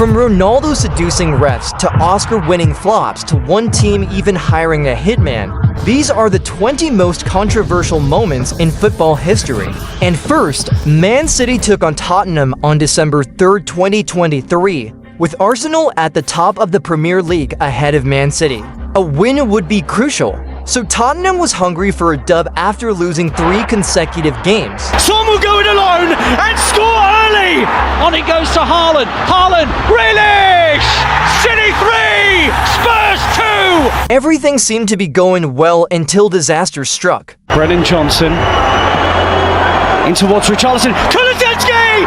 From Ronaldo seducing refs to Oscar-winning flops to one team even hiring a hitman, these are the 20 most controversial moments in football history. And first, Man City took on Tottenham on December 3rd, 2023, with Arsenal at the top of the Premier League ahead of Man City. A win would be crucial, so Tottenham was hungry for a dub after losing 3 consecutive games. Son will go it alone and score early! On it goes to Haaland. Haaland, Grealish! City 3, Spurs 2! Everything seemed to be going well until disaster struck. Brennan Johnson in towards Richarlison. Kulusevski!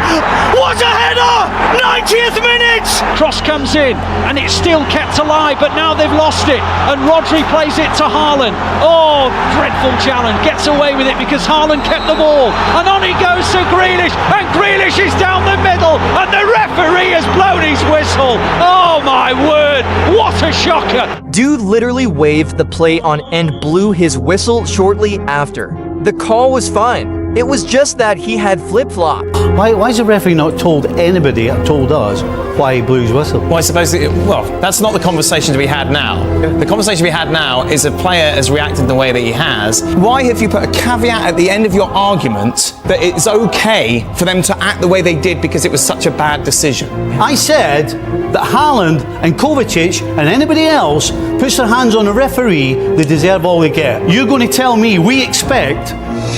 What a header! 90th minute! Cross comes in and it's still kept alive, but now they've lost it and Rodri plays it to Haaland. Oh, dreadful challenge. Gets away with it because Haaland kept the ball, and on he goes to Grealish, and Grealish is down the middle and the referee has blown his whistle. Oh my word, what a shocker! Dude literally waved the play on and blew his whistle shortly after. The call was fine. It was just that he had flip-flopped. Why has the referee not told anybody, told us, why he blew his whistle? Well, I suppose, that's not the conversation to be had now. The conversation to be had now is a player has reacted the way that he has. Why have you put a caveat at the end of your argument that it's okay for them to act the way they did because it was such a bad decision? I said that Haaland and Kovacic and anybody else puts their hands on a referee, they deserve all they get. You're going to tell me we expect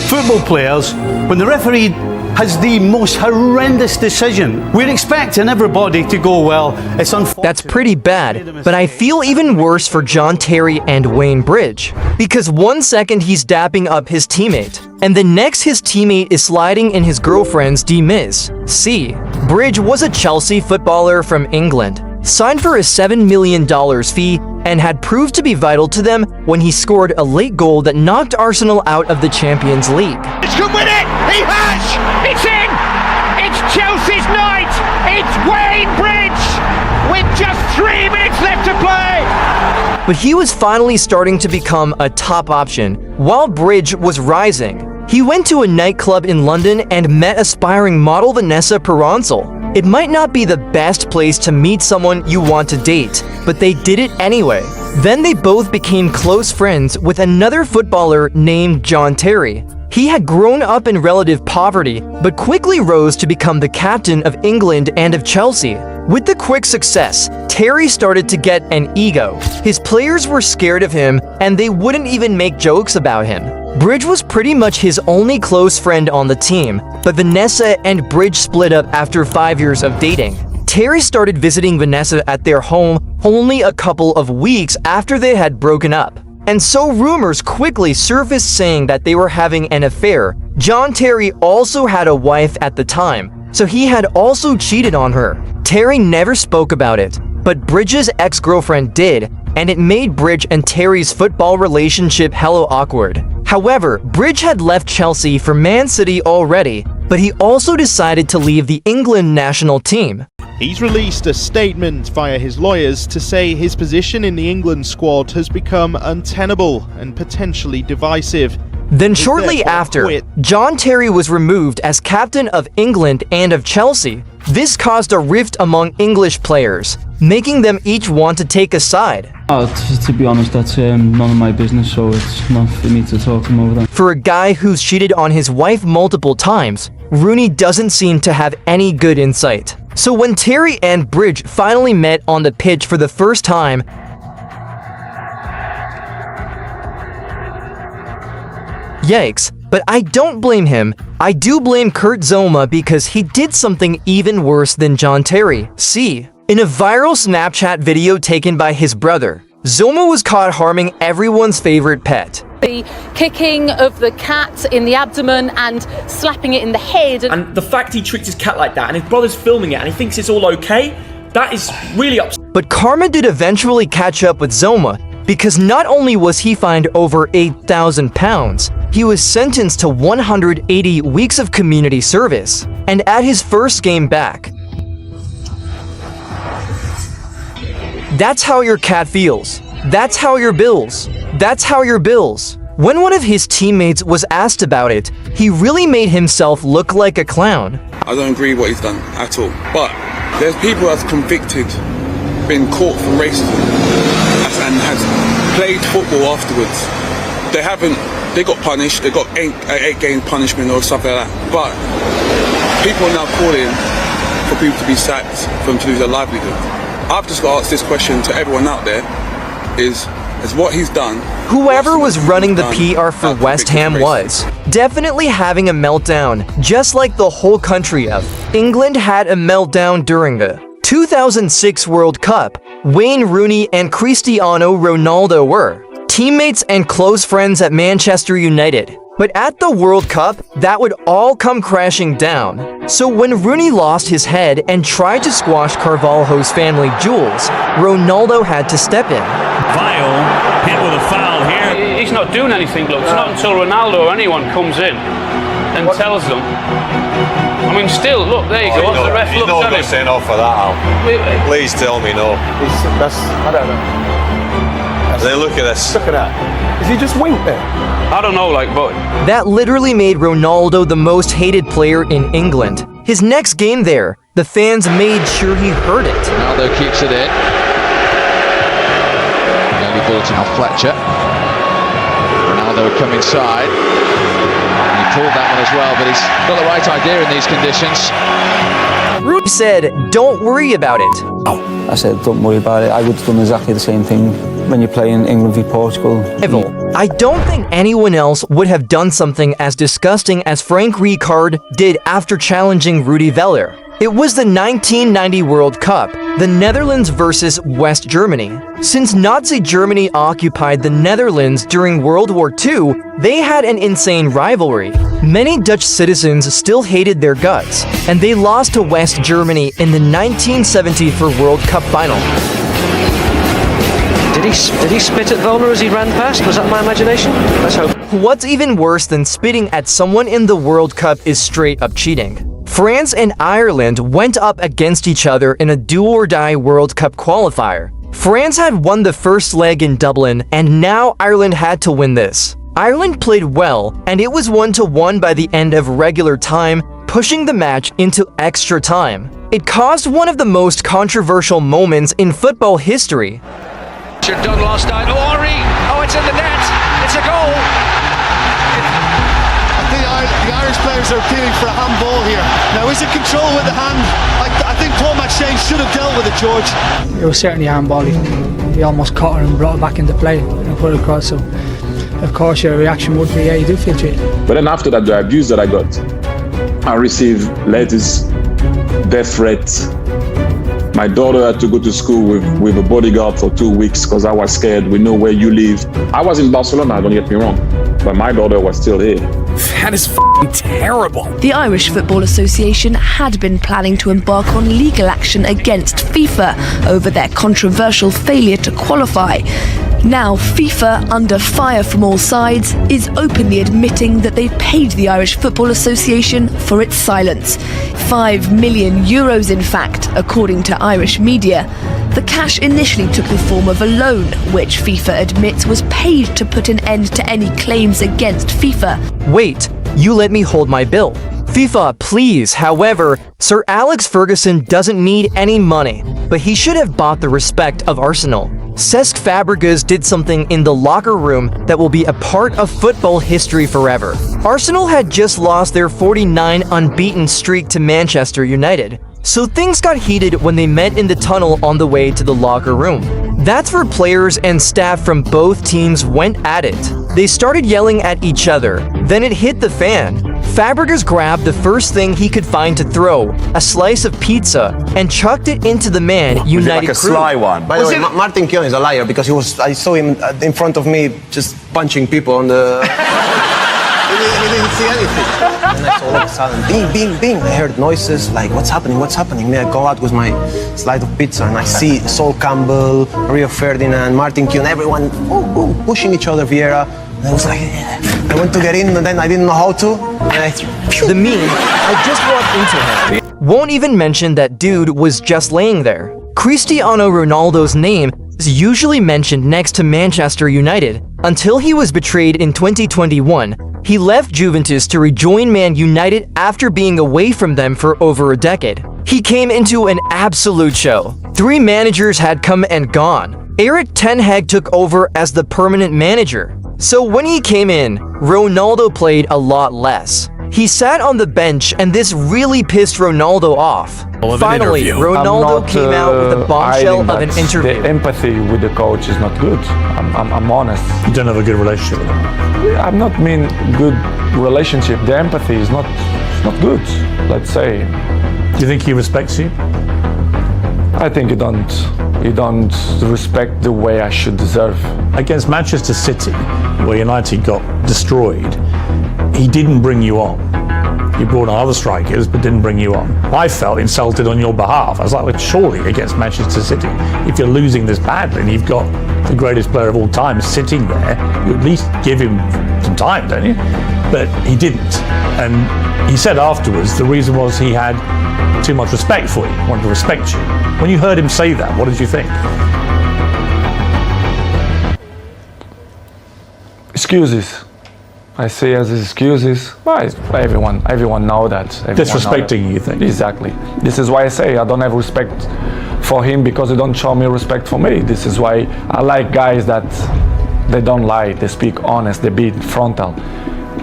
football players, when the referee has the most horrendous decision, we're expecting everybody to go, well, it's unfortunate. That's pretty bad, but I feel even worse for John Terry and Wayne Bridge. Because one second he's dapping up his teammate, and the next his teammate is sliding in his girlfriend's D-Miz. See, Bridge was a Chelsea footballer from England, signed for a $7 million fee, and had proved to be vital to them when he scored a late goal that knocked Arsenal out of the Champions League. Bridge could win it! He has! It's in! It's Chelsea's night! It's Wayne Bridge! With just 3 minutes left to play! But he was finally starting to become a top option, while Bridge was rising. He went to a nightclub in London and met aspiring model Vanessa Paronzel. It might not be the best place to meet someone you want to date, but they did it anyway. Then they both became close friends with another footballer named John Terry. He had grown up in relative poverty, but quickly rose to become the captain of England and of Chelsea. With the quick success, Terry started to get an ego. His players were scared of him, and they wouldn't even make jokes about him. Bridge was pretty much his only close friend on the team, but Vanessa and Bridge split up after 5 years of dating. Terry started visiting Vanessa at their home only a couple of weeks after they had broken up. And so rumors quickly surfaced saying that they were having an affair. John Terry also had a wife at the time, so he had also cheated on her. Terry never spoke about it, but Bridge's ex-girlfriend did, and it made Bridge and Terry's football relationship hella awkward. However, Bridge had left Chelsea for Man City already, but he also decided to leave the England national team. He's released a statement via his lawyers to say his position in the England squad has become untenable and potentially divisive. Then shortly after, John Terry was removed as captain of England and of Chelsea. This caused a rift among English players, making them each want to take a side. To be honest, that's none of my business, so it's not for me to talk to him over that. For a guy who's cheated on his wife multiple times, Rooney doesn't seem to have any good insight. So when Terry and Bridge finally met on the pitch for the first time, yikes, but I don't blame him. I do blame Kurt Zouma because he did something even worse than John Terry. See, in a viral Snapchat video taken by his brother, Zouma was caught harming everyone's favorite pet. The kicking of the cat in the abdomen and slapping it in the head. And the fact he treats his cat like that and his brother's filming it and he thinks it's all okay, that is really upsetting. But karma did eventually catch up with Zouma, because not only was he fined over £8,000, he was sentenced to 180 weeks of community service. And at his first game back, that's how your cat feels. That's how your bills. That's how your bills. When one of his teammates was asked about it, he really made himself look like a clown. I don't agree with what he's done at all, but There's people that's convicted, been caught for racism, and has played football afterwards. They got punished, they got 8-game punishment or stuff like that. But people are now calling for people to be sacked, for them to lose their livelihood. I've just got to ask this question to everyone out there, is what he's done. Whoever was running the PR for West Ham was definitely having a meltdown, just like the whole country of England had a meltdown during the 2006 World Cup. Wayne Rooney and Cristiano Ronaldo were teammates and close friends at Manchester United. But at the World Cup, that would all come crashing down. So when Rooney lost his head and tried to squash Carvalho's family jewels, Ronaldo had to step in. Vile hit with a foul here. He's not doing anything, look. It's not until Ronaldo or anyone comes in and tells them. I mean, still, look, there you go. The ref looks at him. Sent off for that, Al. Please tell me no. I don't know. Then look at this. Look at that. Is he just winked there? I don't know, but... That literally made Ronaldo the most hated player in England. His next game there, the fans made sure he heard it. Ronaldo keeps it in. Nearly ball to Fletcher. Ronaldo would come inside. He pulled that one as well, but he's got the right idea in these conditions. Rooney said, "Don't worry about it." I said, don't worry about it. I would have done exactly the same thing when you're playing England v Portugal. I don't think anyone else would have done something as disgusting as Frank Rijkaard did after challenging Rudi Völler. It was the 1990 World Cup, the Netherlands versus West Germany. Since Nazi Germany occupied the Netherlands during World War II, they had an insane rivalry. Many Dutch citizens still hated their guts, and they lost to West Germany in the 1974 World Cup final. Did he spit at Völler as he ran past? Was that my imagination? Let's hope. What's even worse than spitting at someone in the World Cup is straight up cheating. France and Ireland went up against each other in a do-or-die World Cup qualifier. France had won the first leg in Dublin, and now Ireland had to win this. Ireland played well, and it was 1-1 by the end of regular time, pushing the match into extra time. It caused one of the most controversial moments in football history. Done last night. Oh, Henry! Oh, it's in the net! It's a goal! I think the Irish players are appealing for a handball here. Now, is it control with the hand? I think Paul McShane should have dealt with it, George. It was certainly a handball. He almost caught her and brought it back into play and put it across. So, of course, your reaction would be, yeah, you do feel cheated. But then after that, the abuse that I got, I received letters, death threats. My daughter had to go to school with a bodyguard for 2 weeks because I was scared. We know where you live. I was in Barcelona, don't get me wrong, but my daughter was still here. That is f***ing terrible. The Irish Football Association had been planning to embark on legal action against FIFA over their controversial failure to qualify. Now FIFA, under fire from all sides, is openly admitting that they paid the Irish Football Association for its silence. €5 million, in fact, according to Irish media. The cash initially took the form of a loan, which FIFA admits was paid to put an end to any claims against FIFA. Wait, you let me hold my bill. FIFA, please. However, Sir Alex Ferguson doesn't need any money, but he should have bought the respect of Arsenal. Cesc Fabregas did something in the locker room that will be a part of football history forever. Arsenal had just lost their 49 unbeaten streak to Manchester United, so things got heated when they met in the tunnel on the way to the locker room. That's where players and staff from both teams went at it. They started yelling at each other, then it hit the fan. Fabregas grabbed the first thing he could find to throw, a slice of pizza, and chucked it into the Man United like a crew. sly one. By the way, Martin Keown is a liar because I saw him in front of me just punching people on the... he didn't see anything. And I saw all of a sudden, bing, bing, bing. I heard noises like, what's happening, what's happening? Then I go out with my slide of pizza and I see Sol Campbell, Rio Ferdinand, Martin Keown, everyone pushing each other, Vieira. And I was like, yeah. I went to get in and then I didn't know how to. And the meme, I just walked into him. Won't even mention that dude was just laying there. Cristiano Ronaldo's name is usually mentioned next to Manchester United until he was betrayed in 2021. He left Juventus to rejoin Man United after being away from them for over a decade. He came into an absolute show. 3 managers had come and gone. Erik ten Hag took over as the permanent manager. So when he came in, Ronaldo played a lot less. He sat on the bench, and this really pissed Ronaldo off. Finally, Ronaldo came out with a bombshell of an interview. The empathy with the coach is not good. I'm honest. You don't have a good relationship with him? I'm not mean good relationship. The empathy is not good, let's say. Do you think he respects you? I think you don't respect the way I should deserve. Against Manchester City, where United got destroyed, he didn't bring you on. You brought on other strikers, but didn't bring you on. I felt insulted on your behalf. I was like, well, surely against Manchester City, if you're losing this badly and you've got the greatest player of all time sitting there, you at least give him some time, don't you? But he didn't. And he said afterwards, the reason was he had too much respect for you, wanted to respect you. When you heard him say that, what did you think? Excuses. I see as excuses. Well, everyone know that. Disrespecting you think? Exactly. This is why I say I don't have respect for him, because he don't show me respect for me. This is why I like guys that they don't lie, they speak honest, they be frontal.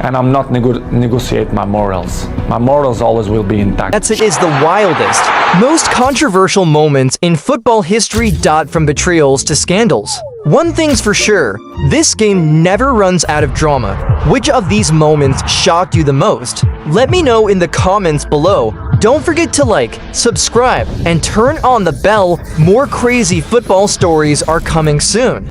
And I'm not negotiate my morals. My morals always will be intact. That's it is the wildest, most controversial moments in football history dot from betrayals to scandals. One thing's for sure, this game never runs out of drama. Which of these moments shocked you the most? Let me know in the comments below. Don't forget to like, subscribe, and turn on the bell. More crazy football stories are coming soon.